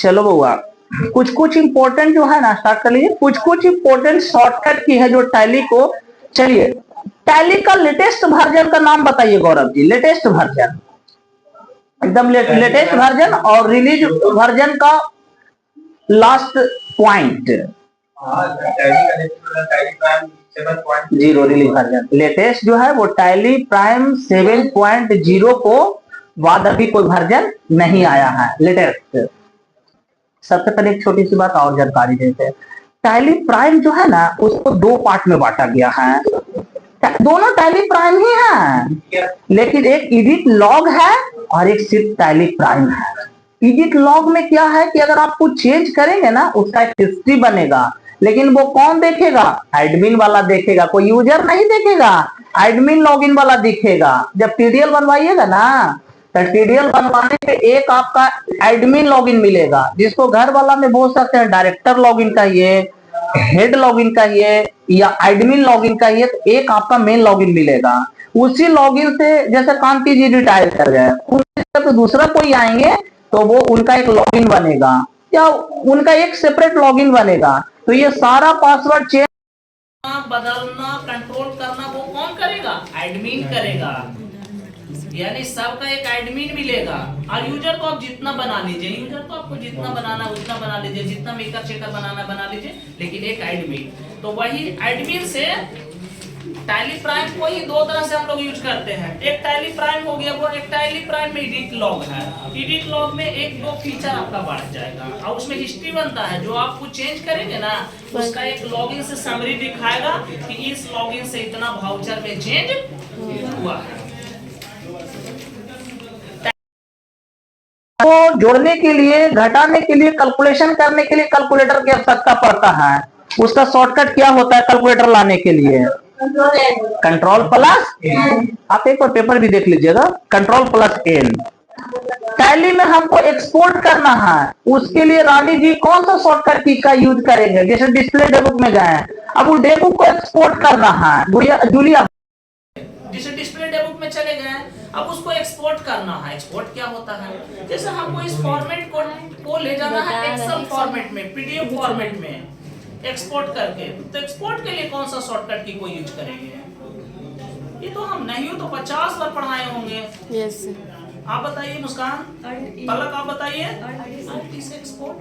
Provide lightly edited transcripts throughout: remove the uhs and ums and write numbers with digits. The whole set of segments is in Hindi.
चलो बउआ, कुछ कुछ इम्पोर्टेंट जो है ना स्टार्ट कर लीजिए। कुछ कुछ इम्पोर्टेंट शॉर्टकट की है जो टैली को। चलिए, टैली का लेटेस्ट वर्जन का नाम बताइए गौरव जी। लेटेस्ट वर्जन, एकदम लेटेस्ट वर्जन और रिलीज वर्जन का last point. Zero release version latest जो है वो टैली प्राइम 7.0 को बाद अभी कोई वर्जन नहीं आया है लेटेस्ट। सबसे पहले एक छोटी सी बात और जानकारी देते हैं। टैली प्राइम जो है ना उसको दो पार्ट में बांटा गया है। दोनों टैली प्राइम ही है, लेकिन एक एडिट लॉग है और एक सिर्फ टैली प्राइम है। एडिट लॉग में क्या है कि अगर आप कुछ चेंज करेंगे ना उसका एक हिस्ट्री बनेगा, लेकिन वो कौन देखेगा? एडमिन वाला देखेगा, कोई यूजर नहीं देखेगा। एडमिन लॉगिन वाला दिखेगा। जब टीडीएल बनवाइएगा ना तो टीडीएल बनवाने पे एक आपका एडमिन लॉगिन मिलेगा, जिसको घर वाला में बोल सकते हैं डायरेक्टर लॉगिन चाहिए, हेड लॉगिन चाहिए या एडमिन लॉगिन चाहिए, तो एक आपका मेन लॉगिन मिलेगा। उसी लॉगिन से जैसे कांति जी रिटायर कर गए, तो दूसरा कोई आएंगे तो वो उनका एक लॉगिन बनेगा या उनका एक सेपरेट लॉगिन बनेगा। तो ये सारा पासवर्ड चेंज बदलना कंट्रोल करना वो कौन करेगा? एडमिन करेगा। यानी सबका एक एडमिन मिलेगा और यूजर को आप जितना बना लीजिए, यूजर को आपको जितना बनाना उतना बना लीजिए, जितना मेकर चेकर बनाना बना लीजिए, लेकिन एक एडमिन। तो वही एडमिन से टैली प्राइम को ही दो तरह से हम लोग यूज करते हैं। एक टैली प्राइम हो गया, वो एक टैली प्राइम में एडिट लॉग है। एडिट लॉग में एक दो फीचर आपका बढ़ जाएगा और उसमें हिस्ट्री बनता है। जो आप कुछ चेंज करेंगे ना उसका एक लॉगिन से समरी दिखाएगा कि इस लॉगिन से इतना वाउचर में चेंज हुआ है। को जोड़ने के लिए, घटाने के लिए, कैलकुलेशन करने के लिए कैलकुलेटर की आवश्यकता पड़ता है। उसका शॉर्टकट क्या होता है कैलकुलेटर लाने के लिए? कंट्रोल प्लस, आप एक बार पेपर भी देख लीजिएगा, कंट्रोल प्लस एन। टैली में हमको एक्सपोर्ट करना है, उसके लिए रानी जी कौन सा शॉर्टकट की का यूज करेंगे? जैसे डिस्प्ले डेबुक में गए, अब उस डेबुक को एक्सपोर्ट करना है। जूलिया जैसे डिस्प्ले डेबुक में चले गए, अब उसको एक्सपोर्ट करना है। एक्सपोर्ट क्या होता है? जैसे हमको इस फॉर्मेट को ले जाना है एक्सेल फॉर्मेट में, पीडीएफ फॉर्मेट में एक्सपोर्ट करके। तो एक्सपोर्ट के लिए कौन सा शॉर्टकट की कोई यूज करेंगे? ये तो हम नहीं हो तो 50 बार पढ़ाए होंगे। यस आप बताइए मुस्कान, पलक आप बताइए। आरटी से एक्सपोर्ट,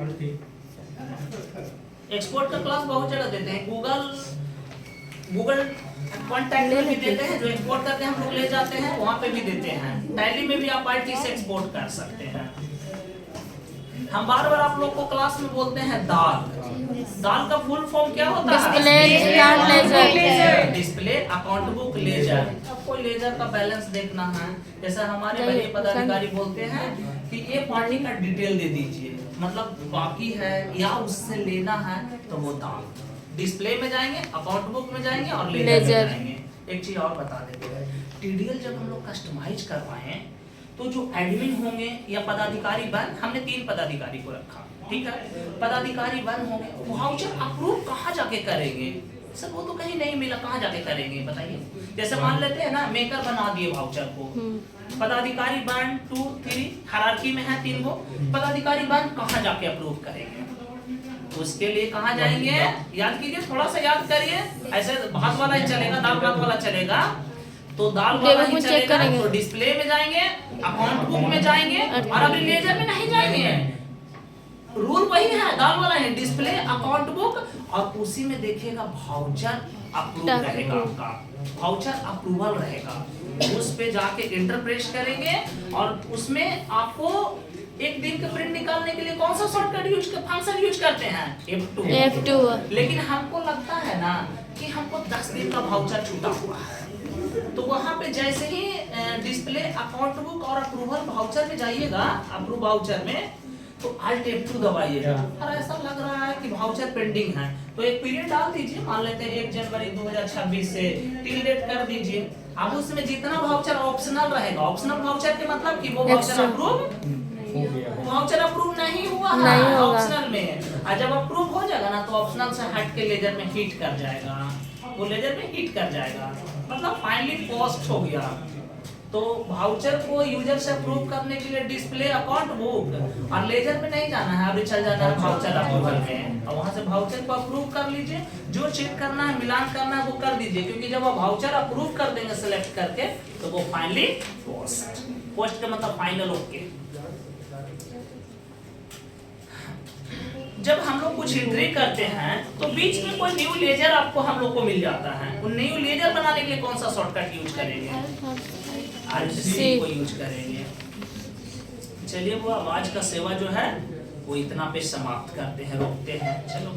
एक्सपोर्ट का क्लास बहुत जगह देते हैं। गूगल कॉन्टैक्ट में भी देते हैं, जो एक्सपोर्ट करके हम लोग ले जाते हैं वहां पे भी देते हैं। टैली में भी आप आईटी से एक्सपोर्ट कर सकते हैं। हम बार बार आप लोग को क्लास में बोलते हैं दाल का फुल फॉर्म क्या होता है? Display account book ledger. आपको लेजर का बैलेंस देखना है। जैसे हमारे बड़े पदाधिकारी बोलते हैं कि ये पार्टी का डिटेल दे दीजिए, मतलब बाकी है या उससे लेना है, तो वो दाल डिस्प्ले में जाएंगे, अकाउंट बुक में जाएंगे और लेजर में जाएंगे। एक चीज और बता देते हैं, टीडीएल जब हम लोग कस्टमाइज करवाएं तो जो एडमिन होंगे या पदाधिकारी वन, हमने 3 पदाधिकारी को रखा, ठीक है? पदाधिकारी वन होंगे, वाउचर अप्रूव कहाँ जाके करेंगे? सर वो तो कहीं नहीं मिला, कहाँ जाके करेंगे बताइए? जैसे मान लेते हैं ना मेकर बना दिए वाउचर को, पदाधिकारी 1 2 3 हायरार्की में है 3 गो, पदाधिकारी 1 कहाँ जाके अप्रूव करेंगे? उसके लिए कहाँ जाएंगे? याद कीजिए, थोड़ा सा याद करिए। ऐसे भात वाला ही चलेगा, दाल भात वाला चलेगा तो दाल वाला ही चलेगा। तो डिस्प्ले में जाएंगे, अकाउंट बुक में जाएंगे और अभी लेजर में नहीं जाएंगे। रूल वही है, दाल वाला है, डिस्प्ले अकाउंट बुक, और उसी में देखिएगा वाउचर अप्रूव रहेगा, आपका वाउचर अप्रूवल रहेगा। उस पे जाके इंटर प्रेस करेंगे और उसमें आपको एक दिन का प्रिंट निकालने के लिए कौन सा शॉर्टकट फंक्शन यूज करते हैं? F2। लेकिन हमको लगता है ना कि हमको 10 दिन का वाउचर छूटा हुआ है, तो वहां पे जैसे ही डिस्प्ले अकाउंट बुक और अप्रूवल वाउचर में जाइएगा, अप्रूव वाउचर में, तो Alt F2 दबाइएगा और ऐसा लग रहा है कि वाउचर पेंडिंग है, तो एक पीरियड डाल दीजिए, मान लेते हैं 1 जनवरी 2026 से टिल डेट कर दीजिए। अब उसमें जितना वाउचर ऑप्शनल रहेगा, ऑप्शनल वाउचर के मतलब कि वो वाउचर अप्रूव, वाउचर अप्रूव नहीं हुआ है ऑप्शनल में, और जब अप्रूव हो जाएगा ना तो ऑप्शनल से हट के लेजर में हिट कर जाएगा, वो लेजर में हिट कर जाएगा, मतलब फाइनली पोस्ट हो गया। तो भाउचर को यूजर से अप्रूव करने के लिए डिस्प्ले अकाउंट बुक, और लेजर में नहीं जाना है, अभी चल जाना है भाउचर अप्रूवल में, और वहां से भाउचर को अप्रूव कर लीजिए। जो चेक करना है, मिलान करना है, वो कर दीजिए, क्योंकि जब वो भाउचर अप्रूव कर देंगे सिलेक्ट करके, तो वो फाइनली पोस्ट का मतलब फाइनल ओके। जब हम लोग कुछ एंट्री करते हैं तो बीच में कोई न्यू लेजर आपको हम लोग को मिल जाता है, वो न्यू लेजर बनाने के लिए कौन सा शॉर्टकट यूज करेंगे? RC को यूज करेंगे। चलिए वो आज का सेवा जो है वो इतना पे समाप्त करते हैं, रोकते हैं। चलो